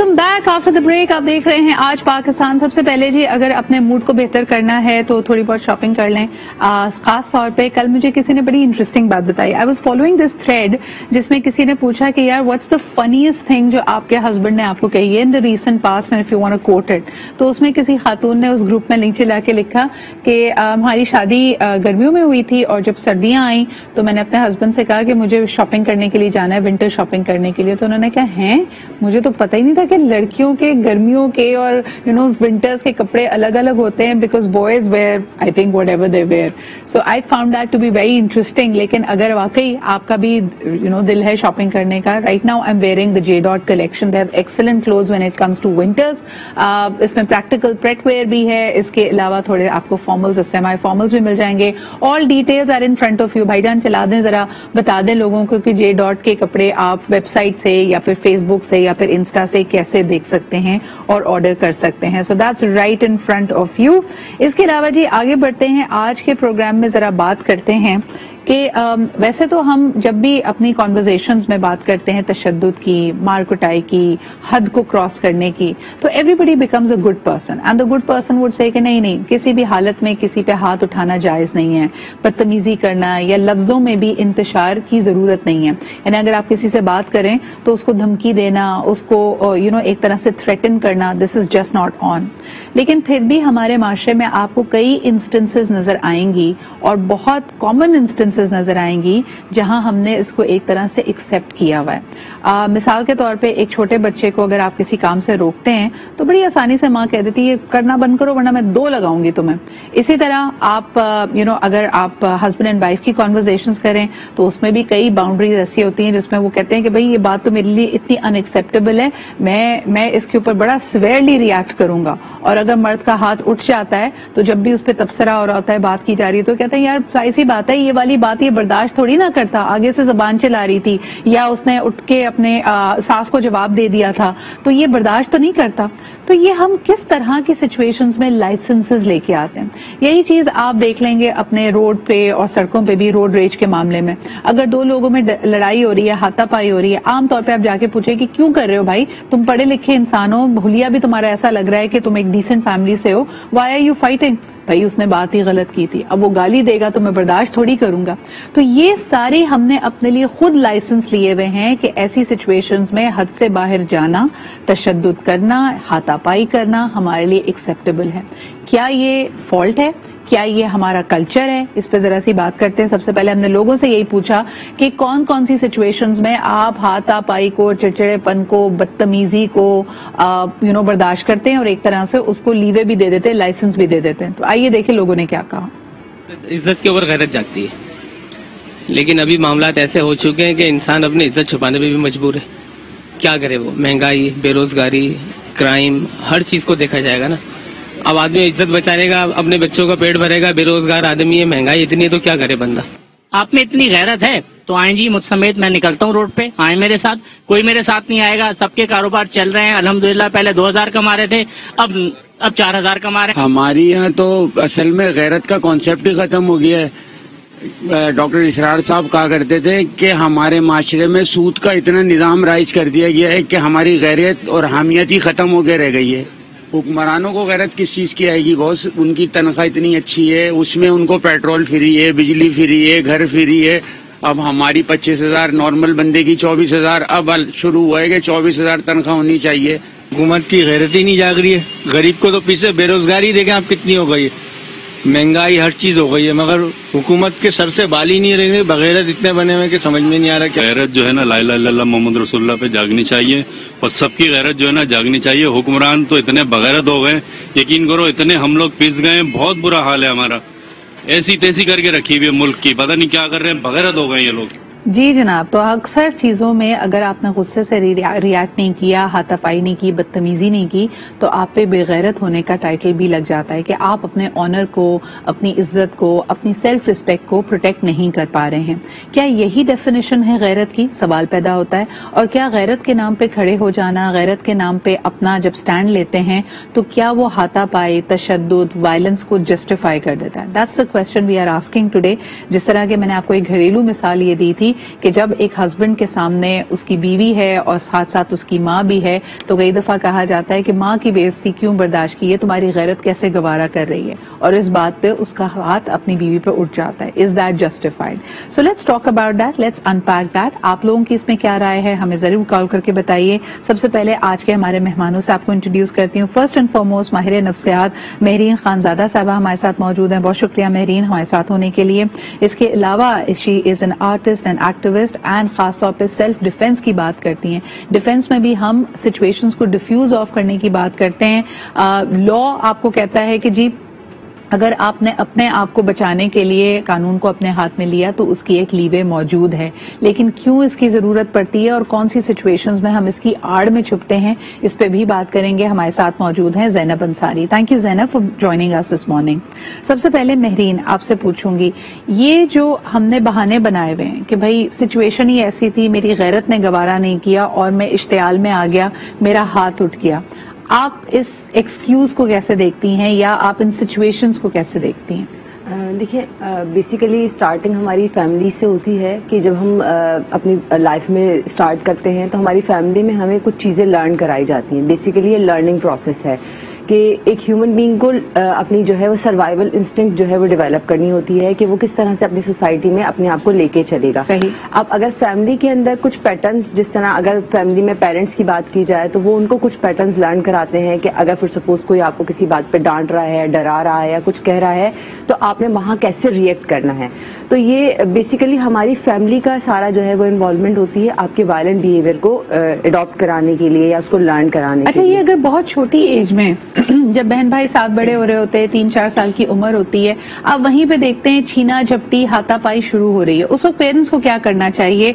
Welcome back after the break. آپ دیکھ رہے ہیں آج پاکستان. سب سے پہلے جی اگر اپنے موڈ کو بہتر کرنا ہے تو تھوڑی بہت شاپنگ کر لیں. خاص طور پہ کل مجھے کسی نے بڑی انٹرسٹنگ بات بتائی. I was following this thread جس میں کسی نے پوچھا کہ یار واٹس دا فنیسٹ تھنگ جو آپ کے ہسبینڈ نے آپ کو کہی ہے in the recent past and if you want to quote it. تو اس میں کسی خاتون نے اس گروپ میں نیچے لا کے لکھا کہ ہماری شادی گرمیوں میں ہوئی تھی اور جب سردیاں آئیں تو میں نے اپنے ہسبینڈ سے کہا کہ مجھے شاپنگ کرنے کے لیے جانا ہے, ونٹر شاپنگ کرنے کے لیے. تو انہوں نے کہا ہیں مجھے تو پتہ ہی نہیں تھا کہ لڑکیوں کے گرمیوں کے اور ونٹرز کے کپڑے الگ الگ ہوتے ہیں because boys were I think whatever they were. So I found that to be very interesting. لیکن اگر واقعی آپ کا بھی دل ہے شاپنگ کرنے کا, right now I am wearing the J dot collection. They have excellent clothes when it comes to winters. اس میں پریکٹیکل پریٹ ویئر بھی ہے, اس کے علاوہ تھوڑے آپ کو فارملز اور سیمی فارملز بھی مل جائیں گے. All details are in front of you. بھائی جان چلا دیں ذرا, بتا دیں لوگوں کو کہ جے ڈاٹ کے کپڑے آپ ویب سائٹ سے یا پھر فیس بک سے یا پھر انسٹا سے کیسے دیکھ سکتے ہیں اور آرڈر کر سکتے ہیں. So that's right in front of you. اس کے علاوہ جی آگے بڑھتے ہیں. آج کے پروگرام میں ذرا بات کرتے ہیں کہ ویسے تو ہم جب بھی اپنی کانورزیشنز میں بات کرتے ہیں تشدد کی, مار کٹائی کی, حد کو کراس کرنے کی, تو everybody becomes a good person and the good person would say کہ نہیں کسی بھی حالت میں کسی پہ ہاتھ اٹھانا جائز نہیں ہے, بدتمیزی کرنا یا لفظوں میں بھی انتشار کی ضرورت نہیں ہے. یعنی اگر آپ کسی سے بات کریں تو اس کو دھمکی دینا, اس کو ایک طرح سے تھریٹن کرنا, دس از جسٹ ناٹ آن. لیکن پھر بھی ہمارے معاشرے میں آپ کو کئی انسٹنسز نظر آئیں گی اور بہت کامن انسٹنس نظر آئیں گی جہاں ہم نے اس کو ایک طرح سے ایکسپٹ کیا ہوا ہے. مثال کے طور پہ ایک چھوٹے بچے کو اگر آپ کسی کام سے روکتے ہیں تو بڑی آسانی سے ماں کہہ دیتی ہے کرنا بند کرو ورنہ میں 2 لگاؤں گی تمہیں. اسی طرح آپ اگر آپ ہسبینڈ اینڈ وائف کی کانورزیشنز کریں تو اس میں بھی کئی باؤنڈریز ایسی ہوتی ہیں جس میں وہ کہتے ہیں کہ بھئی یہ بات تو میرے لیے اتنی ان ایکسیپٹیبل ہے, میں اس کے اوپر بڑا سویئرلی ریئیکٹ کروں گا. اور اگر مرد کا ہاتھ اٹھ جاتا ہے تو جب بھی اس پہ تبصرہ ہو رہا ہوتا ہے, بات کی جا رہی ہے, تو کہتے ہیں یار ظاہر سی بات ہے یہ والی بات یہ برداشت تھوڑی نہ کرتا, آگے سے زبان چلا رہی تھی یا اس نے اٹھ کے اپنے ساس کو جواب دے دیا تھا تو یہ برداشت تو نہیں کرتا. تو یہ ہم کس طرح کی سچویشنز میں لائسنسز لے کے آتے ہیں. یہی چیز آپ دیکھ لیں گے اپنے روڈ پہ اور سڑکوں پہ بھی, روڈ ریج کے معاملے میں اگر 2 لوگوں میں لڑائی ہو رہی ہے, ہاتھا پائی ہو رہی ہے, عام طور پہ آپ جا کے پوچھیں کہ کیوں کر رہے ہو بھائی, تم پڑھے لکھے انسان ہو, بھولیا بھی تمہارا ایسا لگ رہا ہے کہ تم ایک ڈیسنٹ فیملی سے ہو, وائی آر یو فائٹنگ. بھائی اس نے بات ہی غلط کی تھی, اب وہ گالی دے گا تو میں برداشت تھوڑی کروں گا. تو یہ ساری ہم نے اپنے لیے خود لائسنس لیے ہوئے ہیں کہ ایسی سچویشنز میں حد سے باہر جانا, تشدد کرنا, ہاتھا پائی کرنا ہمارے لیے ایکسیپٹیبل ہے. کیا یہ فالٹ ہے, کیا یہ ہمارا کلچر ہے؟ اس پہ ذرا سی بات کرتے ہیں. سب سے پہلے ہم نے لوگوں سے یہی پوچھا کہ کون سی سچویشنز میں آپ ہاتھا پائی کو, چڑچڑے پن کو, بدتمیزی کو برداشت کرتے ہیں اور ایک طرح سے اس کو لیوے بھی دے دیتے ہیں, لائسنس بھی دے دیتے ہیں. تو آئیے دیکھیں لوگوں نے کیا کہا. عزت کے اوپر غیرت جاگتی ہے, لیکن ابھی معاملات ایسے ہو چکے ہیں کہ انسان اپنی عزت چھپانے پہ بھی مجبور ہے. کیا کرے وہ, مہنگائی, بے روزگاری, کرائم, ہر چیز کو دیکھا جائے گا نا. اب آدمی عزت بچانے گا, اپنے بچوں کا پیٹ بھرے گا, بے روزگار آدمی ہے, مہنگائی اتنی ہے تو کیا کرے بندہ. آپ میں اتنی غیرت ہے تو آئیں جی مجھ سمیت, میں نکلتا ہوں روڈ پہ, آئیں میرے ساتھ. کوئی میرے ساتھ نہیں آئے گا, سب کے کاروبار چل رہے ہیں الحمدللہ. پہلے 2000 کما رہے تھے, اب 4000 کما رہے ہیں. ہماری یہاں تو اصل میں غیرت کا کانسیپٹ ہی ختم ہو گیا ہے. ڈاکٹر اسرار صاحب کہا کرتے تھے کہ ہمارے معاشرے میں سود کا اتنا نظام رائج کر دیا گیا ہے کہ ہماری غیرت اور حامیت ہی ختم ہو کے رہ گئی ہے. حکمرانوں کو غیرت کس چیز کی آئے گی بوس؟ ان کی تنخواہ اتنی اچھی ہے, اس میں ان کو پیٹرول فری ہے, بجلی فری ہے, گھر فری ہے. اب ہماری 25,000, نارمل بندے کی 24,000. اب شروع ہوا ہے کہ 24,000 تنخواہ ہونی چاہیے. حکومت کی غیرت ہی نہیں جاگ رہی ہے. غریب کو تو پیچھے بے روزگاری دیکھیں آپ کتنی ہو گئی ہے, مہنگائی ہر چیز ہو گئی ہے, مگر حکومت کے سر سے بال ہی نہیں رہے. بغیرت اتنے بنے ہوئے کہ سمجھ میں نہیں آ رہا. غیرت جو ہے نا لا الہ الا اللہ محمد رسول اللہ پہ جاگنی چاہیے, اور سب کی غیرت جو ہے نا جاگنی چاہیے. حکمران تو اتنے بغیرت ہو گئے, یقین کرو اتنے ہم لوگ پس گئے, بہت برا حال ہے ہمارا. ایسی تیسی کر کے رکھی ہوئی ہے ملک کی, پتہ نہیں کیا کر رہے ہیں, بغیرت ہو گئے یہ لوگ. جی جناب. تو اکثر چیزوں میں اگر آپ نے غصے سے ریاکٹ نہیں کیا, ہاتھا پائی نہیں کی, بدتمیزی نہیں کی, تو آپ پہ بے غیرت ہونے کا ٹائٹل بھی لگ جاتا ہے کہ آپ اپنے آنر کو, اپنی عزت کو, اپنی سیلف ریسپیکٹ کو پروٹیکٹ نہیں کر پا رہے ہیں. کیا یہی ڈیفینیشن ہے غیرت کی؟ سوال پیدا ہوتا ہے. اور کیا غیرت کے نام پہ کھڑے ہو جانا, غیرت کے نام پہ اپنا جب سٹینڈ لیتے ہیں تو کیا وہ ہاتھا پائی, تشدد, وائلنس کو جسٹیفائی کر دیتا ہے؟ That's the question we are asking today. جس طرح کہ میں نے آپ کو ایک گھریلو مثال یہ دی تھی کہ جب ایک ہسبینڈ کے سامنے اس کی بیوی ہے اور ساتھ ساتھ اس کی ماں بھی ہے تو کئی دفعہ کہا جاتا ہے کہ ماں کی بے عزتی کیوں برداشت کی ہے, تمہاری غیرت کیسے گوارا کر رہی ہے, اور اس بات پہ اس کا ہاتھ اپنی بیوی پہ اٹھ جاتا ہے. Is that justified? So let's talk about that, let's unpack that. آپ لوگوں کی اس میں کیا رائے ہے ہمیں ضرور کال کر کے بتائیے. سب سے پہلے آج کے ہمارے مہمانوں سے آپ کو انٹروڈیوس کرتی ہوں. فرسٹ اینڈ فارموسٹ ماہر نفسیات مہرین خانزادہ صاحبہ ہمارے ساتھ موجود ہیں. بہت شکریہ مہرین ہمارے ساتھ ہونے کے لیے. اس کے علاوہ she is an artist and activist and خاص طور پہ سیلف ڈیفینس کی بات کرتی ہیں. ڈیفینس میں بھی ہم سچویشنز کو ڈیفیوز آف کرنے کی بات کرتے ہیں. لا آپ کو کہتا ہے کہ جی اگر آپ نے اپنے آپ کو بچانے کے لیے قانون کو اپنے ہاتھ میں لیا تو اس کی ایک لیوے موجود ہے, لیکن کیوں اس کی ضرورت پڑتی ہے اور کون سی سچویشنز میں ہم اس کی آڑ میں چھپتے ہیں, اس پہ بھی بات کریں گے. ہمارے ساتھ موجود ہیں Zainab Ansari. Thank you Zainab for joining اس دس مارننگ. سب سے پہلے مہرین آپ سے پوچھوں گی, یہ جو ہم نے بہانے بنائے ہوئے ہیں کہ بھائی سچویشن ہی ایسی تھی, میری غیرت نے گوارا نہیں کیا اور میں اشتعال میں آ گیا, میرا ہاتھ اٹھ گیا, آپ اس ایکسکیوز کو کیسے دیکھتی ہیں یا آپ ان سچویشنز کو کیسے دیکھتی ہیں؟ دیکھیں بیسیکلی اسٹارٹنگ ہماری فیملی سے ہوتی ہے کہ جب ہم اپنی لائف میں اسٹارٹ کرتے ہیں تو ہماری فیملی میں ہمیں کچھ چیزیں لرن کرائی جاتی ہیں. بیسیکلی یہ لرننگ پروسیس ہے کہ ایک ہیومن بینگ کو اپنی جو ہے وہ سروائیول انسٹنکٹ جو ہے وہ ڈیولپ کرنی ہوتی ہے کہ وہ کس طرح سے اپنی سوسائٹی میں اپنے آپ کو لے کے چلے گا. اب اگر فیملی کے اندر کچھ پیٹرنز, جس طرح اگر فیملی میں پیرنٹس کی بات کی جائے تو وہ ان کو کچھ پیٹرنز لرن کراتے ہیں کہ اگر پھر سپوز کوئی آپ کو کسی بات پہ ڈانٹ رہا ہے, ڈرا رہا ہے یا کچھ کہہ رہا ہے تو آپ نے وہاں کیسے ریئیکٹ کرنا ہے. تو یہ بیسیکلی ہماری فیملی کا سارا جو ہے وہ انوالومنٹ ہوتی ہے آپ کے وائلنٹ بیہیویئر کو اڈاپٹ کرانے کے لیے یا اس کو لرن کرانے کے لیے. یہ اگر بہت چھوٹی ایج میں جب بہن بھائی ساتھ بڑے ہو رہے ہوتے ہیں, 3-4 سال کی عمر ہوتی ہے, آپ وہیں پہ دیکھتے ہیں چھینا جھپٹی ہاتھا پائی شروع ہو رہی ہے, اس وقت پیرنٹس کو کیا کرنا چاہیے؟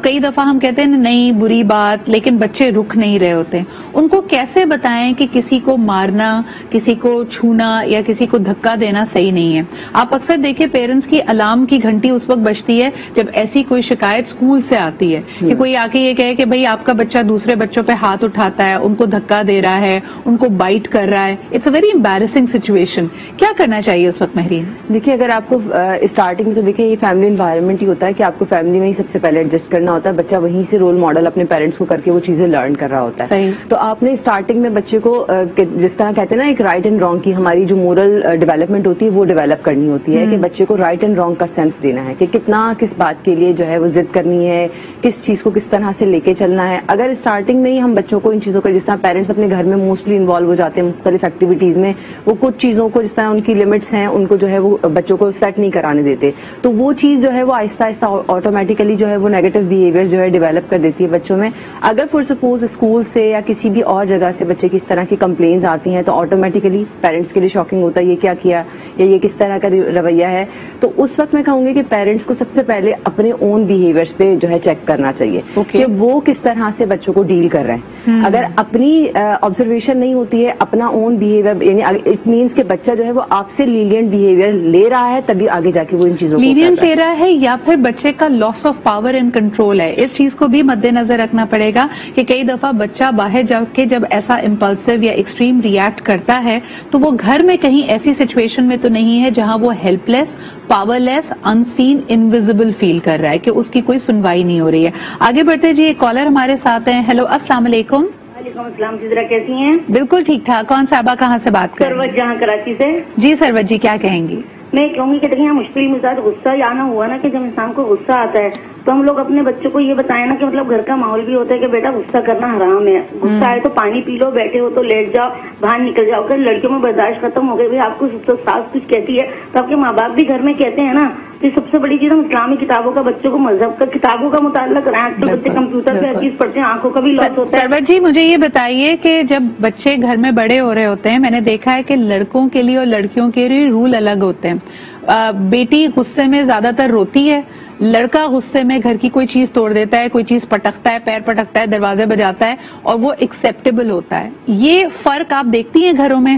کئی دفعہ ہم کہتے ہیں نہیں بری بات, لیکن بچے رک نہیں رہے ہوتے. ان کو کیسے بتائیں کہ کسی کو مارنا, کسی کو چھونا یا کسی کو دھکا دینا صحیح نہیں ہے؟ آپ اکثر دیکھیں پیرنٹس کی الارم کی گھنٹی اس وقت بجتی ہے جب ایسی کوئی شکایت اسکول سے آتی ہے کہ کوئی آ کے یہ کہے کہ بھئی آپ کا بچہ دوسرے بچوں پہ ہاتھ اٹھاتا ہے, ان کو دھکا دے رہا ہے, ان کو بائٹ کر رہا ہے. It's a very embarrassing situation. کیا کرنا چاہیے اس وقت مہرین؟ دیکھیے اگر آپ کو اسٹارٹنگ میں تو دیکھیں یہ فیملی انوائرمنٹ ہی ہوتا ہے کہ آپ کو فیملی میں ہی سب سے پہلے ایڈجسٹ کرنا ہوتا ہے. بچہ وہیں سے رول ماڈل اپنے پیرنٹس کو کر کے وہ چیزیں لرن کر رہا ہوتا ہے. تو آپ نے اسٹارٹنگ میں بچے کو جس طرح کہتے ہیں نا ایک رائٹ اینڈ رانگ کی ہماری جو مورل ڈیولپمنٹ ہوتی ہے وہ ڈیولپ کرنی ہوتی ہے کہ بچے کو رائٹ اینڈ رانگ کا سینس دینا ہے کہ کتنا کس بات کے لیے جو ہے وہ ضد کرنی ہے, کس چیز کو کس طرح سے لے کے چلنا ہے. اگر اسٹارٹنگ میں ہی ہم بچوں کو ان چیزوں کو, جس طرح پیرنٹس اپنے گھر میں موسٹلی انوالو ہو جاتے ہیں مختلف ایکٹیویٹیز میں, وہ کچھ چیزوں کو جس طرح ان کی لمٹس ہیں ان کو جو ہے وہ بچوں کو سیٹ نہیں کرانے دیتے, تو وہ چیز جو ہے وہ آہستہ آہستہ آٹومیٹیکلی جو ہے وہ نیگیٹو بیہیویئر جو ہے ڈیولپ کر دیتی ہے بچوں میں. اگر فور سپوز اسکول سے یا کسی بھی اور جگہ سے بچے کی اس طرح کی کمپلینز آتی ہیں تو آٹومیٹیکلی پیرنٹس کے لیے شاکنگ ہوتا ہے یہ کیا کیا یا یہ کس طرح کا رویہ ہے. تو اس وقت میں کہوں گی کہ پیرنٹس کو سب سے پہلے اپنے اون بیہیویئرس پہ جو ہے چیک کرنا چاہیے کہ وہ کس طرح سے بچوں کو ڈیل کر رہے ہیں. اگر اپنی آبزرویشن نہیں ہوتی ہے, اپنا اون بیہیویئر, یعنی اٹ مینس کہ بچہ جو ہے وہ آپ سے لینینٹ بیہیویئر لے رہا ہے تبھی آگے جا کے وہ ان چیزوں کو لینینٹ لے رہا ہے یا پھر بچے کا لاس آف پاور اینڈ کنٹرول ہے. اس چیز کو بھی مد نظر رکھنا پڑے گا کہ کئی دفعہ بچہ باہر جا کے جب ایسا امپلسو یا ایکسٹریم ریئیکٹ کرتا ہے تو وہ گھر میں کہیں ایسی سچویشن میں تو نہیں ہے جہاں وہ ہیلپ لیس, پاور لیس, ان سین, انویزیبل فیل کر رہا ہے کہ اس کی کوئی سنوائی نہیں ہو رہی ہے. آگے بڑھتے جی, ایک کالر ہمارے ساتھ ہیں. ہیلو السلام علیکم. وعلیکم السلام. جزرا کیسی ہیں؟ بالکل ٹھیک ٹھاک. کون صاحبہ کہاں سے بات کر رہی ہیں؟ سروت جہاں کراچی سے. جی سروت جی کیا کہیں گی؟ میں کہوں گی کہ دیکھیں مشکل مزاج غصہ یہ آنا ہوا نا کہ جب انسان کو غصہ آتا ہے تو ہم لوگ اپنے بچوں کو یہ بتائیں نا کہ مطلب گھر کا ماحول بھی ہوتا ہے کہ بیٹا غصہ کرنا حرام ہے, غصہ آئے تو پانی پی لو, بیٹھے ہو تو لیٹ جاؤ, باہر نکل جاؤ. اگر لڑکیوں میں برداشت ختم ہو گئی, آپ کو ساس کچھ کہتی ہے تو آپ کے ماں باپ بھی گھر میں کہتے ہیں نا. تو سب سے بڑی چیز ہم اسلامی کتابوں کا بچوں کو مذہب کا کتابوں کا مطالعہ کرائیں. آج کل بچے کمپیوٹر پہ ہر چیز پڑھتے ہیں, آنکھوں کا بھی لاس ہوتا ہے. سروت جی مجھے یہ بتائیے کہ جب بچے گھر میں بڑے ہو رہے ہوتے ہیں, میں نے دیکھا ہے کہ لڑکوں کے لیے اور لڑکیوں کے لیے رول الگ ہوتے ہیں. بیٹی غصے میں زیادہ تر روتی ہے, لڑکا غصے میں گھر کی کوئی چیز توڑ دیتا ہے, کوئی چیز پٹکتا ہے, پیر پٹکتا ہے, دروازے بجاتا ہے اور وہ ایکسیپٹیبل ہوتا ہے. یہ فرق آپ دیکھتی ہیں گھروں میں؟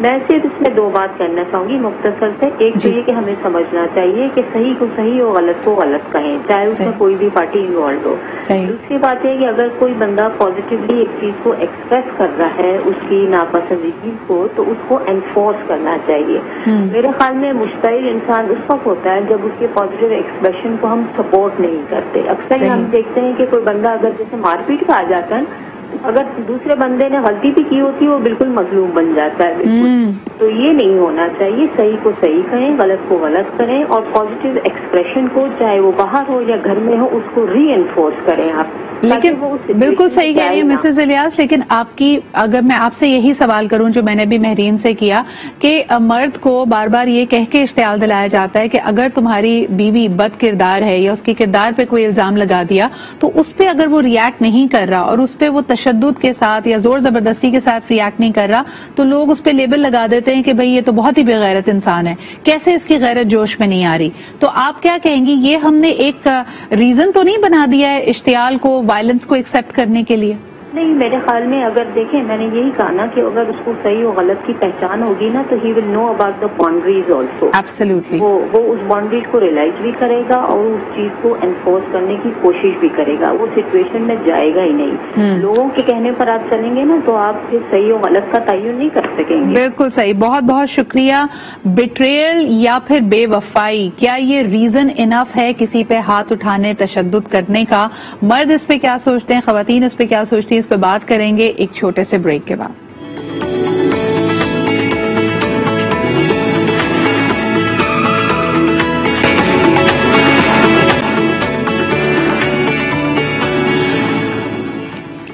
میں صرف اس میں 2 بات کرنا چاہوں گی مختصر سے. ایک تو یہ کہ ہمیں سمجھنا چاہیے کہ صحیح کو صحیح اور غلط کو غلط کہیں, چاہے اس میں کوئی بھی پارٹی انوالو ہو. دوسری بات یہ کہ اگر کوئی بندہ پازیٹیولی ایک چیز کو ایکسپریس کر رہا ہے, اس کی ناپسندیدگی کو, تو اس کو انفورس کرنا چاہیے. میرے خیال میں مشتعل انسان اس وقت ہوتا ہے جب اس کے پازیٹیو ایکسپریشن کو ہم سپورٹ نہیں کرتے. اکثر ہم دیکھتے ہیں کہ کوئی بندہ اگر جیسے مار پیٹ کا آ جاتا ہے, اگر دوسرے بندے نے غلطی بھی کی ہوتی ہے وہ بالکل مظلوم بن جاتا ہے. بالکل تو یہ نہیں ہونا چاہیے. صحیح کو صحیح کہیں, غلط کو غلط کریں, اور پازیٹیو ایکسپریشن کو چاہے وہ باہر ہو یا گھر میں ہو اس کو ری انفورس کریں آپ. لیکن بالکل صحیح کہہ رہی ہیں مسز الیاس, لیکن آپ کی اگر میں آپ سے یہی سوال کروں جو میں نے بھی مہرین سے کیا کہ مرد کو بار بار یہ کہہ کے اشتعال دلایا جاتا ہے کہ اگر تمہاری بیوی بد کردار ہے یا اس کی کردار پہ کوئی الزام لگا دیا تو اس پہ اگر وہ ریاکٹ نہیں کر رہا اور اس پہ وہ تشدد کے ساتھ یا زور زبردستی کے ساتھ ریاکٹ نہیں کر رہا تو لوگ اس پہ لیبل لگا دیتے ہیں کہ بھئی یہ تو بہت ہی بے غیرت انسان ہے, کیسے اس کی غیرت جوش میں نہیں آ رہی. تو آپ کیا کہیں گی, یہ ہم نے ایک ریزن تو نہیں بنا دیا ہے اشتعال کو, وائلنس کو ایکسپٹ کرنے کے لیے؟ نہیں, میرے خیال میں اگر دیکھیں میں نے یہی کہا نا کہ اگر اس کو صحیح و غلط کی پہچان ہوگی نا تو he will know about the boundaries also. Absolutely. وہ اس باؤنڈریز کو ریلائز بھی کرے گا اور اس چیز کو انفورس کرنے کی کوشش بھی کرے گا. وہ سچویشن میں جائے گا ہی نہیں. لوگوں کے کہنے پر آپ چلیں گے نا تو آپ پھر صحیح و غلط کا تعین نہیں کر سکیں گے. بالکل صحیح, بہت بہت شکریہ. بیٹریل یا پھر بے وفائی, کیا یہ ریزن انف ہے کسی پہ ہاتھ اٹھانے, تشدد کرنے کا؟ مرد اس پہ کیا سوچتے ہیں, خواتین اس پہ کیا سوچتی ہیں, اس پہ بات کریں گے ایک چھوٹے سے بریک کے بعد.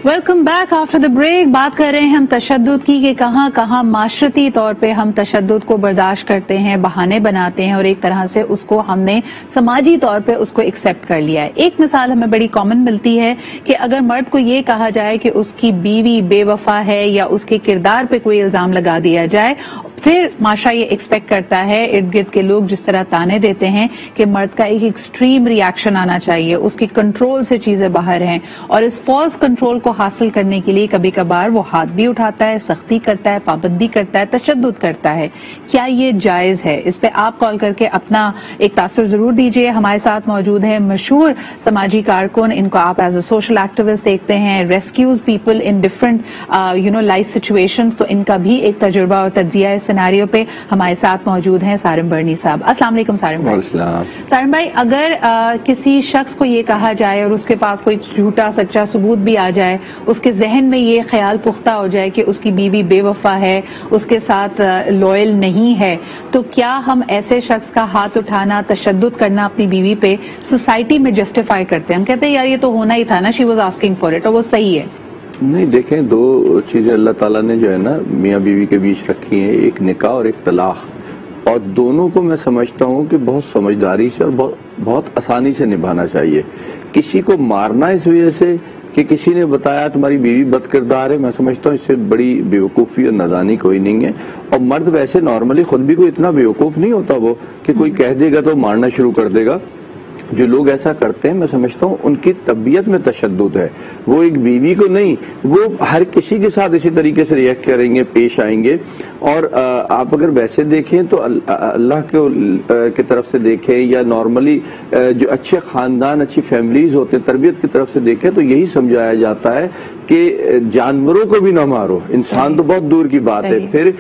Welcome back after the break. بات کر رہے ہیں ہم تشدد کی کہ کہاں کہاں معاشرتی طور پہ ہم تشدد کو برداشت کرتے ہیں, بہانے بناتے ہیں اور ایک طرح سے اس کو ہم نے سماجی طور پہ اس کو ایکسپٹ کر لیا ہے. ایک مثال ہمیں بڑی کامن ملتی ہے کہ اگر مرد کو یہ کہا جائے کہ اس کی بیوی بے وفا ہے یا اس کے کردار پہ کوئی الزام لگا دیا جائے, پھر معاشرہ یہ ایکسپیکٹ کرتا ہے, ارد گرد کے لوگ جس طرح تانے دیتے ہیں کہ مرد کا ایک ایکسٹریم ریاکشن آنا چاہیے, اس کی کنٹرول سے چیزیں باہر ہیں, اور اس فالس کنٹرول کو حاصل کرنے کے لیے کبھی کبھار وہ ہاتھ بھی اٹھاتا ہے, سختی کرتا ہے, پابندی کرتا ہے, تشدد کرتا ہے. کیا یہ جائز ہے؟ اس پہ آپ کال کر کے اپنا ایک تاثر ضرور دیجئے. ہمارے ساتھ موجود ہیں مشہور سماجی کارکن, ان کو آپ ایز اے سوشل ایکٹیوسٹ دیکھتے ہیں, rescuers people in different life situations, تو ان کا بھی ایک تجربہ اور تجزیہ ہے سیناریو پہ. ہمارے ساتھ موجود ہیں سارم برنی صاحب. السلام علیکم سارم بھائی. سارم بھائی, اگر کسی شخص کو یہ کہا جائے اور اس کے پاس کوئی جھوٹا سچا ثبوت بھی آ جائے, اس کے ذہن میں یہ خیال پختہ ہو جائے کہ اس کی بیوی بے وفا ہے, اس کے ساتھ لوئل نہیں ہے, تو کیا ہم ایسے شخص کا ہاتھ اٹھانا, تشدد کرنا اپنی بیوی پہ سوسائٹی میں جسٹیفائی کرتے ہیں؟ ہم کہتے ہیں یار یہ تو ہونا ہی تھا نا, she was asking for it, اور وہ صحیح ہے. نہیں, دیکھیں, 2 چیزیں اللہ تعالیٰ نے جو ہے نا میاں بیوی کے بیچ رکھی ہیں, ایک نکاح اور ایک طلاق, اور دونوں کو میں سمجھتا ہوں کہ بہت سمجھداری سے اور بہت آسانی سے نبھانا چاہیے. کسی کو مارنا اس وجہ سے کہ کسی نے بتایا تمہاری بیوی بد کردار ہے, میں سمجھتا ہوں اس سے بڑی بیوقوفی اور نادانی کوئی نہیں ہے. اور مرد ویسے نارملی خود بھی کوئی اتنا بیوقوف نہیں ہوتا وہ کہ کوئی کہہ دے گا تو مارنا شروع کر دے گا. جو لوگ ایسا کرتے ہیں میں سمجھتا ہوں ان کی طبیعت میں تشدد ہے. وہ ایک بیوی کو نہیں, وہ ہر کسی کے ساتھ اسی طریقے سے ریئیکٹ کریں گے, پیش آئیں گے. اور آپ اگر ویسے دیکھیں تو اللہ کی طرف سے دیکھیں یا نارملی جو اچھے خاندان, اچھی فیملیز ہوتے ہیں, تربیت کی طرف سے دیکھیں تو یہی سمجھایا جاتا ہے کہ جانوروں کو بھی نہ مارو, انسان تو بہت دور کی بات ہے. پھر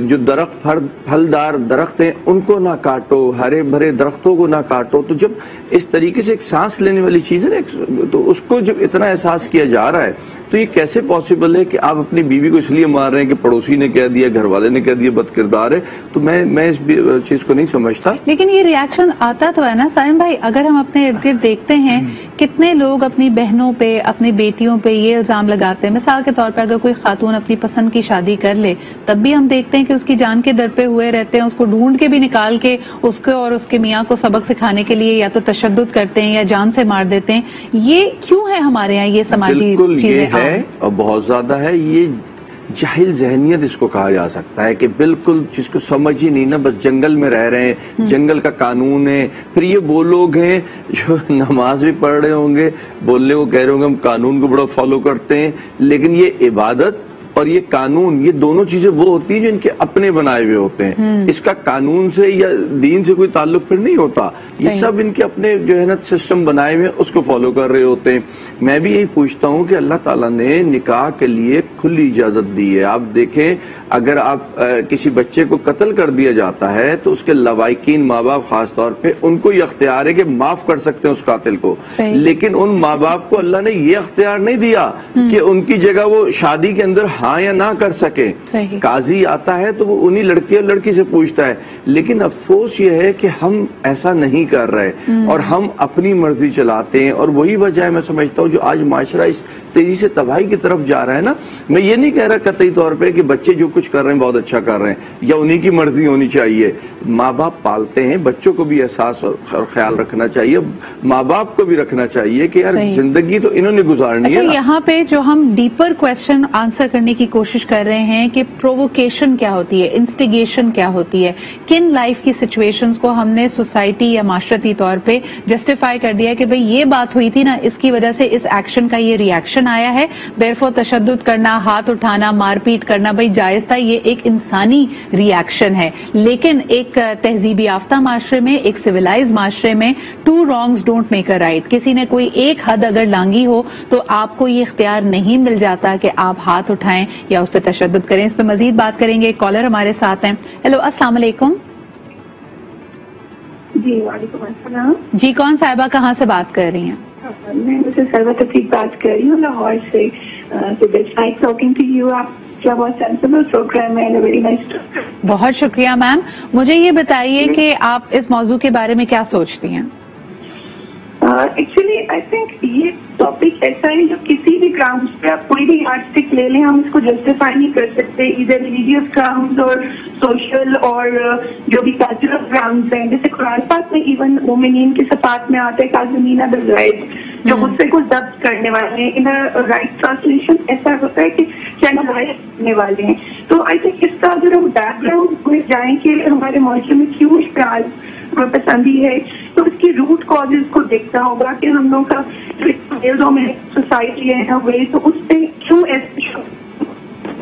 جو درخت پھلدار درخت ہیں ان کو نہ کاٹو, ہرے بھرے درختوں کو نہ کاٹو. تو جب اس طریقے سے ایک سانس لینے والی چیز ہے نا, تو اس کو جب اتنا احساس کیا جا رہا ہے تو یہ کیسے پاسبل ہے کہ آپ اپنی بیوی کو اس لیے مار رہے ہیں کہ پڑوسی نے کہہ دیا, گھر والے نے کہہ دیا بد کردار ہے؟ تو میں اس چیز کو نہیں سمجھتا. لیکن یہ ریاکشن آتا تو ہے نا سارم بھائی, اگر ہم اپنے ارد گرد دیکھتے ہیں کتنے لوگ اپنی بہنوں پہ, اپنی بیٹیوں پہ یہ الزام لگاتے ہیں. مثال کے طور پہ اگر کوئی خاتون اپنی پسند کی شادی کر لے تب بھی ہم دیکھتے ہیں کہ اس کی جان کے در پہ ہوئے رہتے ہیں, اس کو ڈھونڈ کے بھی نکال کے اس کو اور اس کے میاں کو سبق سکھانے کے لیے یا تو تشدد کرتے ہیں یا جان سے مار دیتے ہیں. یہ کیوں ہے ہمارے یہاں یہ سماجی چیزیں؟ ہے اور بہت زیادہ ہے. یہ جاہل ذہنیت اس کو کہا جا سکتا ہے کہ بالکل جس کو سمجھ ہی نہیں نا, بس جنگل میں رہ رہے ہیں, جنگل کا قانون ہے. پھر یہ وہ لوگ ہیں جو نماز بھی پڑھ رہے ہوں گے, بولنے کو کہہ رہے ہوں گے ہم قانون کو بڑا فالو کرتے ہیں, لیکن یہ عبادت اور یہ قانون، یہ دونوں چیزیں وہ ہوتی ہیں جو ان کے اپنے بنائے ہوئے ہوتے ہیں. اس کا قانون سے یا دین سے کوئی تعلق پھر نہیں ہوتا. یہ سب ان کے اپنے جو ہے نا سسٹم بنائے ہوئے اس کو فالو کر رہے ہوتے ہیں. میں بھی یہی پوچھتا ہوں کہ اللہ تعالیٰ نے نکاح کے لیے کھلی اجازت دی ہے. آپ دیکھیں اگر آپ کسی بچے کو قتل کر دیا جاتا ہے تو اس کے لوائقین ماں باپ خاص طور پہ ان کو یہ اختیار ہے کہ معاف کر سکتے ہیں اس قاتل کو. لیکن ان ماں باپ کو اللہ نے یہ اختیار نہیں دیا کہ ان کی جگہ وہ شادی کے اندر ہاں یا نہ کر سکے. قاضی آتا ہے تو وہ انہی لڑکی اور لڑکی سے پوچھتا ہے. لیکن افسوس یہ ہے کہ ہم ایسا نہیں کر رہے اور ہم اپنی مرضی چلاتے ہیں. اور وہی وجہ ہے میں سمجھتا ہوں جو آج معاشرہ اس تیزی سے تباہی کی طرف جا رہا ہے نا. میں یہ نہیں کہہ رہا قطعی طور پہ کہ بچے جو کچھ کر رہے ہیں بہت اچھا کر رہے ہیں یا انہی کی مرضی ہونی چاہیے. ماں باپ پالتے ہیں, بچوں کو بھی احساس اور خیال رکھنا چاہیے, ماں باپ کو بھی رکھنا چاہیے کہ یار زندگی تو انہوں نے گزارنی ہے. یہاں پہ جو ہم ڈیپر کویسچن آنسر کرنے کی کوشش کر رہے ہیں کہ پرووکیشن کیا ہوتی ہے, انسٹیگیشن کیا ہوتی ہے, کن لائف کی سچویشنز کو ہم نے سوسائٹی یا معاشرتی طور پہ جسٹیفائی کر دیا کہ بھئی یہ بات ہوئی تھی نا, اس کی وجہ سے اس ایکشن کا یہ ری ایکشن آیا ہے, دیرفور تشدد کرنا, ہاتھ اٹھانا, مار پیٹ کرنا بھئی جائز تھا, یہ ایک انسانی ری ایکشن ہے. لیکن ایک تہذیبی یافتہ معاشرے میں, ایک سویلائز معاشرے میں two wrongs don't make a right. کسی نے کوئی ایک حد اگر لانگی ہو تو آپ کو یہ اختیار نہیں مل جاتا کہ آپ ہاتھ اٹھائیں یا اس پہ تشدد کریں. اس پہ مزید بات کریں گے. ایک کالر ہمارے ساتھ ہیں. ہیلو, السلام علیکم. جی وعلیکم السلام. جی کون صاحبہ کہاں سے بات کر رہی ہیں؟ میں اسے سروت عفیق بات کر رہی ہوں لاہور سے. کیا بہت سینسیبل پروگرام ہے, ویری نائس. بہت شکریہ میم. مجھے یہ بتائیے کہ آپ اس موضوع کے بارے میں کیا سوچتی ہیں؟ ایکچولی آئی تھنک یہ ٹاپک ایسا ہے جو کسی بھی گراؤنڈس پہ آپ کوئی بھی یارڈ اسٹک لے لیں, ہم اس کو جسٹیفائی نہیں کر سکتے. ادھر ریلیجیس گراؤنڈز اور سوشل اور جو بھی کلچرل گراؤنڈز ہیں, جیسے قرآن پاک میں ایون مومنین کے صفات میں آتا ہے کاظمین بالغیظ, جو غصے کو ضبط کرنے والے ہیں. ان رائٹ ٹرانسلیشن ایسا ہوتا ہے کہ چینلائز کرنے والے ہیں. تو آئی تھنک اس کا اگر ہم بیک گراؤنڈ میں جائیں کہ ہمارے معاشرے میں کیوں پیار پسندی ہے, تو اس کی روٹ کازز کو دیکھنا ہوگا کہ ہم لوگوں کا میں سوسائٹی ہے تو اس پہ کیوں ایسے.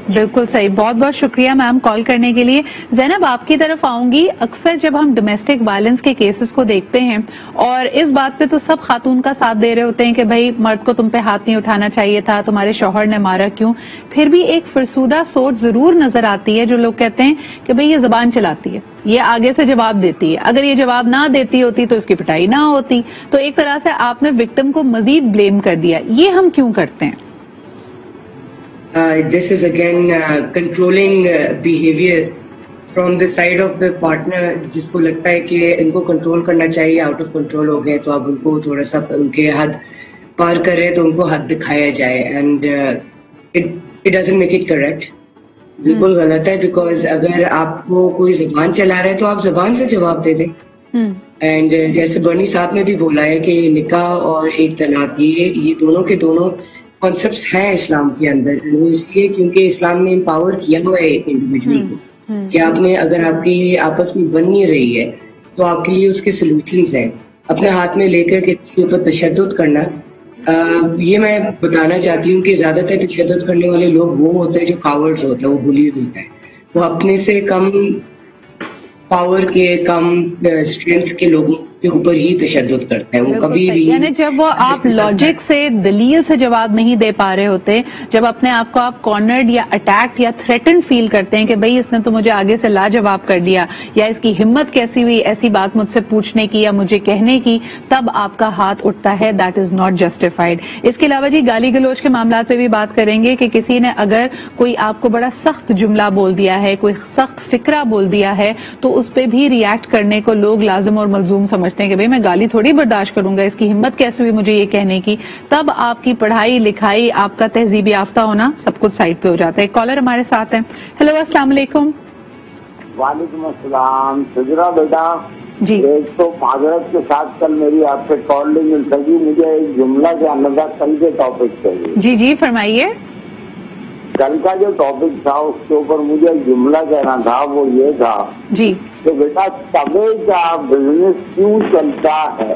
بالکل صحیح. بہت بہت شکریہ میم کال کرنے کے لیے. زینب آپ کی طرف آؤں گی. اکثر جب ہم ڈومیسٹک وائلنس کے کیسز کو دیکھتے ہیں اور اس بات پہ تو سب خاتون کا ساتھ دے رہے ہوتے ہیں کہ بھائی مرد کو تم پہ ہاتھ نہیں اٹھانا چاہیے تھا, تمہارے شوہر نے مارا کیوں, پھر بھی ایک فرسودہ سوچ ضرور نظر آتی ہے جو لوگ کہتے ہیں کہ بھائی یہ زبان چلاتی ہے, یہ آگے سے جواب دیتی ہے, اگر یہ جواب نہ دیتی ہوتی تو اس کی پٹائی نہ ہوتی. تو ایک طرح سے آپ نے وکٹم کو مزید بلیم کر دیا. یہ ہم کیوں کرتے ہیں؟ This is again controlling behavior from the side of the partner, جس کو لگتا ہے کہ ان کو کنٹرول کرنا چاہیے, آؤٹ آف کنٹرول ہو گئے تو اب ان کو تھوڑا سا ان کے حد پار کر رہے تو ان کو حد دکھایا جائے. And it doesn't make it correct. بالکل غلط ہے, بیکاز اگر آپ کو کوئی زبان چلا رہا ہے تو آپ زبان سے جواب دے دیں. اینڈ جیسے برنی صاحب نے بھی بولا ہے کہ نکاح اور ایک طلاق یہ دونوں کے دونوں کانسیپٹس ہیں اسلام کے اندر. وہ اس لیے کیونکہ اسلام نے امپاور کیا ہوا ہے ایک انڈیویجول کو کہ آپ نے اگر آپ کی آپس میں بن نہیں رہی ہے تو آپ کے لیے اس کے سولوشنز ہیں. اپنے ہاتھ میں لے کر کے اس کے اوپر تشدد کرنا, یہ میں بتانا چاہتی ہوں کہ زیادہ تر تشدد کرنے والے لوگ وہ ہوتے ہیں جو کاورڈز ہوتے ہیں, وہ بلیڈ ہوتا ہے, وہ اپنے سے کم پاور کے, کم اسٹرینتھ کے لوگوں کے اوپر ہی تشدد کرتے ہیں. وہ کبھی بھی یعنی جب وہ آپ لاجک سے, دلیل سے جواب نہیں دے پا رہے ہوتے, جب اپنے آپ کو آپ کارنرڈ یا اٹیکڈ یا تھریٹنڈ فیل کرتے ہیں کہ بھئی اس نے تو مجھے آگے سے لاجواب کر دیا, یا اس کی ہمت کیسی ہوئی ایسی بات مجھ سے پوچھنے کی یا مجھے کہنے کی, تب آپ کا ہاتھ اٹھتا ہے. That is not justified. اس کے علاوہ جی گالی گلوچ کے معاملات پہ بھی بات کریں گے کہ کسی نے اگر کوئی آپ کو بڑا سخت جملہ بول دیا ہے, کوئی سخت فکرہ بول دیا ہے, تو اس پہ بھی ریئیکٹ کرنے کو لوگ لازم اور ملزوم سمجھتے ہیں کہ بھئی میں گالی تھوڑی برداشت کروں گا, اس کی ہمت کیسے ہوئی مجھے یہ کہنے کی. تب آپ کی پڑھائی لکھائی, آپ کا تہذیب یافتہ ہونا سب کچھ سائڈ پہ ہو جاتا ہے. ایک کالر ہمارے ساتھ ہیں. ہیلو, السلام علیکم. وعلیکم السلام. سجرا بیٹا جی, ایک تو معذرت کے ساتھ کل میری آپ سے کال نہیں مل سکی, مجھے ایک جملہ کے اندر کل کے ٹاپک چاہیے. جی جی فرمائیے. کل کا جو ٹاپک تھا اس کے اوپر مجھے جملہ کہنا تھا, وہ یہ تھا جی کہ بیٹا تبے کا بزنس کیوں چلتا ہے.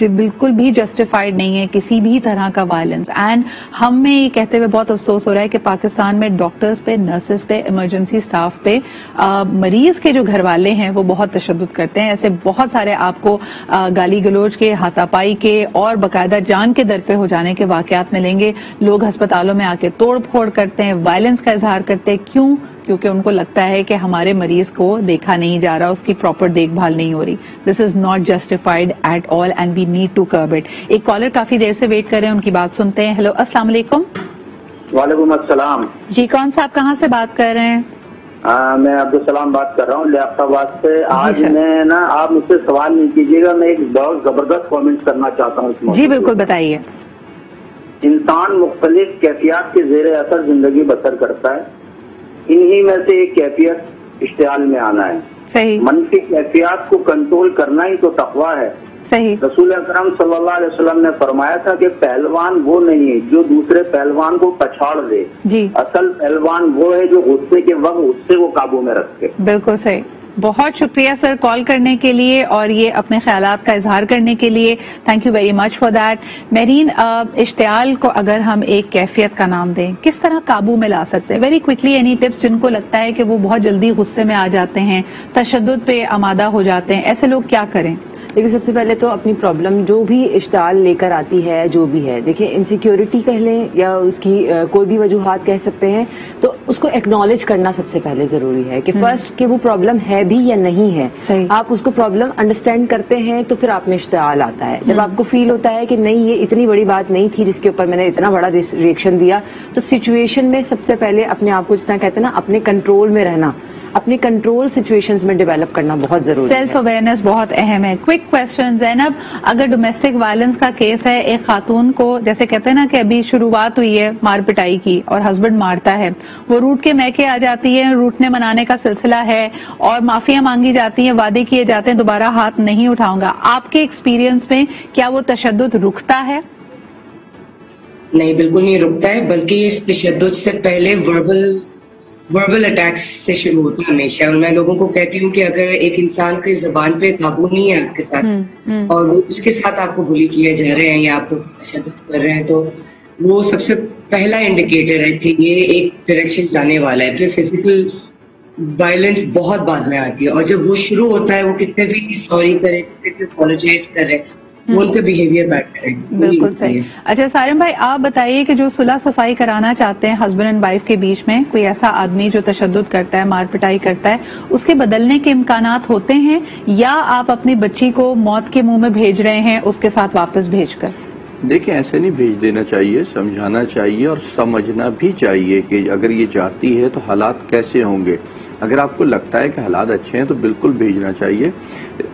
بالکل بھی جسٹیفائڈ نہیں ہے کسی بھی طرح کا وائلنس. اینڈ ہمیں یہ کہتے ہوئے بہت افسوس ہو رہا ہے کہ پاکستان میں ڈاکٹرز پہ, نرسز پہ, ایمرجنسی اسٹاف پہ, مریض کے جو گھر والے ہیں وہ بہت تشدد کرتے ہیں. ایسے بہت سارے آپ کو گالی گلوچ کے, ہاتھا پائی کے اور باقاعدہ جان کے در پہ ہو جانے کے واقعات ملیں گے. لوگ ہسپتالوں میں آ کے توڑ پھوڑ کرتے ہیں, وائلنس کا اظہار کرتے ہیں. کیوں؟ کیونکہ ان کو لگتا ہے کہ ہمارے مریض کو دیکھا نہیں جا رہا, اس کی پراپر دیکھ بھال نہیں ہو رہی. This is not justified at all and we need to curb it. ایک کالر کافی دیر سے ویٹ کر رہے ہیں, ان کی بات سنتے ہیں. ہیلو, السلام علیکم. وعلیکم السلام. جی, کون صاحب کہاں سے بات کر رہے ہیں؟ میں عبدالسلام بات کر رہا ہوں لیاقت آباد سے. آج میں نا, آپ مجھ سے سوال نہیں کیجیے گا, میں ایک بہت زبردست کامنٹ کرنا چاہتا ہوں. جی بالکل, بتائیے. انسان مختلف کیفیات کے زیر اثر زندگی بسر کرتا ہے. انہی میں سے ایک کیفیت اشتعال میں آنا ہے. صحیح. منفی کیفیات کو کنٹرول کرنا ہی تو تقویٰ ہے. صحیح. رسول اکرم صلی اللہ علیہ وسلم نے فرمایا تھا کہ پہلوان وہ نہیں ہے جو دوسرے پہلوان کو پچھاڑ دے. جی. اصل پہلوان وہ ہے جو غصے کے وقت غصے کو قابو میں رکھے. بالکل صحیح. بہت شکریہ سر کال کرنے کے لیے اور یہ اپنے خیالات کا اظہار کرنے کے لیے. Thank you very much for that. Mehreen, اشتعال کو اگر ہم ایک کیفیت کا نام دیں, کس طرح قابو میں لا سکتے ہیں؟ ویری کوئکلی اینی ٹپس جن کو لگتا ہے کہ وہ بہت جلدی غصے میں آ جاتے ہیں, تشدد پہ آمادہ ہو جاتے ہیں, ایسے لوگ کیا کریں؟ دیکھیں, سب سے پہلے تو اپنی پرابلم جو بھی اشتعال لے کر آتی ہے, جو بھی ہے, دیکھیں انسیکیورٹی کہہ لیں یا اس کی کوئی بھی وجوہات کہہ سکتے ہیں, تو اس کو ایکنالج کرنا سب سے پہلے ضروری ہے کہ فرسٹ کہ وہ پرابلم ہے بھی یا نہیں ہے. آپ اس کو پرابلم انڈرسٹینڈ کرتے ہیں تو پھر آپ میں اشتعال آتا ہے. جب آپ کو فیل ہوتا ہے کہ نہیں یہ اتنی بڑی بات نہیں تھی جس کے اوپر میں نے اتنا بڑا ریئیکشن دیا, تو سچویشن میں سب سے پہلے اپنے آپ کو جس طرح کہتے ہیں نا, اپنے کنٹرول میں رہنا, اپنی کنٹرول سچویشنز میں ڈیولپ کرنا بہت ضروری ہے. سیلف اویئرنیس بہت اہم ہے. کوئک کویسچن زینب, اگر ڈومیسٹک وائلنس کا کیس ہے, ایک خاتون کو جیسے کہتے ہیں نا کہ ابھی شروعات ہوئی ہے مار پٹائی کی اور ہسبینڈ مارتا ہے, وہ روٹ کے میکے آ جاتی ہے, روٹنے منانے کا سلسلہ ہے اور معافیاں مانگی جاتی ہیں, وعدے کیے جاتے ہیں دوبارہ ہاتھ نہیں اٹھاؤں گا. آپ کے ایکسپیرینس میں کیا وہ تشدد رکتا ہے؟ نہیں, بالکل نہیں رکتا ہے, بلکہ اس تشدد سے پہلے وربل اٹیکس سے شروع ہوتا ہے ہمیشہ. اور میں لوگوں کو کہتی ہوں کہ اگر ایک انسان کی زبان پہ قابو نہیں ہے آپ کے ساتھ اور وہ اس کے ساتھ آپ کو بلی کیے جا رہے ہیں یا آپ کو تشدد کر رہے ہیں, تو وہ سب سے پہلا انڈیکیٹر ہے کہ یہ ایک ڈائریکشن جانے والا ہے. پھر فزیکل وائلنس بہت بعد میں آتی ہے, اور جب وہ شروع ہوتا ہے وہ کتنے بھی سوری کرے, کتنے بھی اپولوجائز کرے, وہ ان کے بیہیویئر بیٹھ کریں. بالکل صحیح. اچھا سارم بھائی, آپ بتائیے کہ جو صلح صفائی کرانا چاہتے ہیں ہسبینڈ اینڈ وائف کے بیچ میں, کوئی ایسا آدمی جو تشدد کرتا ہے, مار پٹائی کرتا ہے, اس کے بدلنے کے امکانات ہوتے ہیں یا آپ اپنی بچی کو موت کے منہ میں بھیج رہے ہیں اس کے ساتھ واپس بھیج کر؟ دیکھیں, ایسے نہیں بھیج دینا چاہیے, سمجھانا چاہیے اور سمجھنا بھی چاہیے کہ اگر یہ چاہتی ہے تو حالات کیسے ہوں گے. اگر آپ کو لگتا ہے کہ حالات اچھے ہیں تو بالکل بھیجنا چاہیے.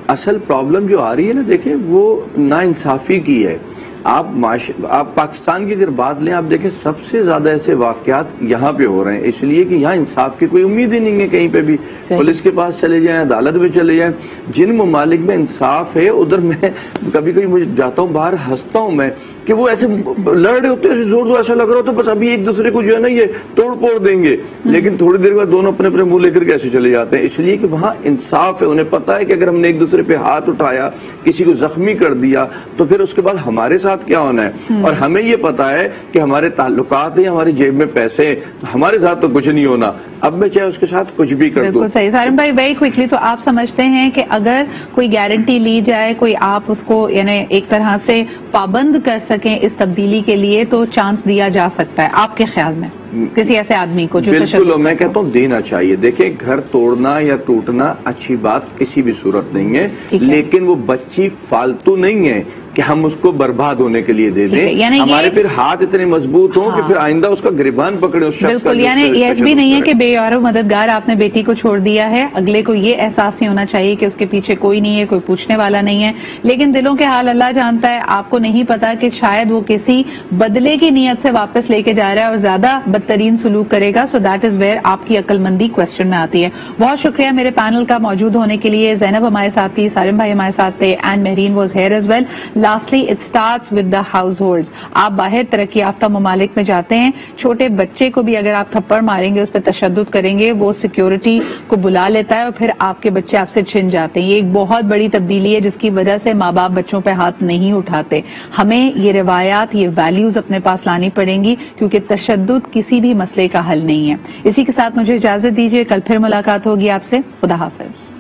اصل پرابلم جو آ رہی ہے نا, دیکھیں وہ ناانصافی کی ہے. آپ پاکستان کی اگر بات لیں, آپ دیکھیں سب سے زیادہ ایسے واقعات یہاں پہ ہو رہے ہیں, اس لیے کہ یہاں انصاف کی کوئی امید ہی نہیں ہے کہیں پہ بھی. پولیس کے پاس چلے جائیں, عدالت میں چلے جائیں, جن ممالک میں انصاف ہے ادھر میں کبھی کبھی مجھے جاتا ہوں باہر, ہنستا ہوں میں کہ وہ ایسے لڑ رہے ہوتے ہیں, زور ایسا لگ رہا ہوتا ہے بس ابھی ایک دوسرے کو جو ہے نا یہ توڑ پھوڑ دیں گے, لیکن تھوڑی دیر بعد دونوں اپنے اپنے منہ لے کر کیسے چلے جاتے ہیں. اس لیے کہ وہاں انصاف ہے, انہیں پتا ہے کہ اگر ہم نے ایک دوسرے پہ ہاتھ اٹھایا, کسی کو زخمی کر دیا, تو پھر اس کے بعد ہمارے ساتھ کیا ہونا ہے. اور ہمیں یہ پتا ہے کہ ہمارے تعلقات ہیں, ہماری جیب میں پیسے ہیں, تو ہمارے ساتھ تو کچھ نہیں ہونا. اب میں چاہے اس کے ساتھ کچھ بھی کر دوں. بالکل صحیح. سارم بھائی ویری کوئکلی, تو آپ سمجھتے ہیں کہ اگر کوئی گارنٹی لی جائے, کوئی آپ اس کو یعنی ایک طرح سے پابند کر سکیں اس تبدیلی کے لیے, تو چانس دیا جا سکتا ہے آپ کے خیال میں کسی ایسے آدمی کو جو بالکل میں کہتا ہوں دینا چاہیے. دیکھیں, گھر توڑنا یا ٹوٹنا اچھی بات کسی بھی صورت نہیں ہے, لیکن وہ بچی فالتو نہیں ہے کہ ہم اس کو برباد ہونے کے لیے دے دیں. ہمارے پھر ہاتھ اتنے مضبوط ہوں کہ پھر آئندہ اس کا گریبان پکڑے اس شخص کا. بالکل, یعنی یہ بھی نہیں ہے کہ بے یار و مددگار آپ نے بیٹی کو چھوڑ دیا ہے, اگلے کو یہ احساس نہیں ہونا چاہیے کہ اس کے پیچھے کوئی نہیں ہے, کوئی پوچھنے والا نہیں ہے, لیکن دلوں کے حال اللہ جانتا ہے. آپ کو نہیں پتا کہ شاید وہ کسی بدلے کی نیت سے واپس لے کے جا رہا ہے اور زیادہ بدترین سلوک کرے گا. سو دیٹ از ویئر آپ کی عقل مندی کوشچن میں آتی ہے. بہت شکریہ میرے پینل کا موجود ہونے کے لیے. زینب ہمارے ساتھ تھی, سارم بھائی ہمارے ساتھ تھے, and Mehreen was here as well. lastly it starts with the households. آپ باہر ترقی یافتہ ممالک میں جاتے ہیں, چھوٹے بچے کو بھی اگر آپ تھپڑ ماریں گے, اس پہ تشدد کریں گے, وہ سیکیورٹی کو بلا لیتا ہے اور پھر آپ کے بچے آپ سے چھن جاتے ہیں. یہ ایک بہت بڑی تبدیلی ہے جس کی وجہ سے ماں باپ بچوں پہ ہاتھ نہیں اٹھاتے. ہمیں یہ روایات, یہ ویلیوز اپنے پاس لانی پڑیں گی, کیونکہ تشدد کسی بھی مسئلے کا حل نہیں ہے. اسی کے ساتھ مجھے اجازت دیجیے, کل پھر ملاقات ہوگی آپ سے. خدا حافظ.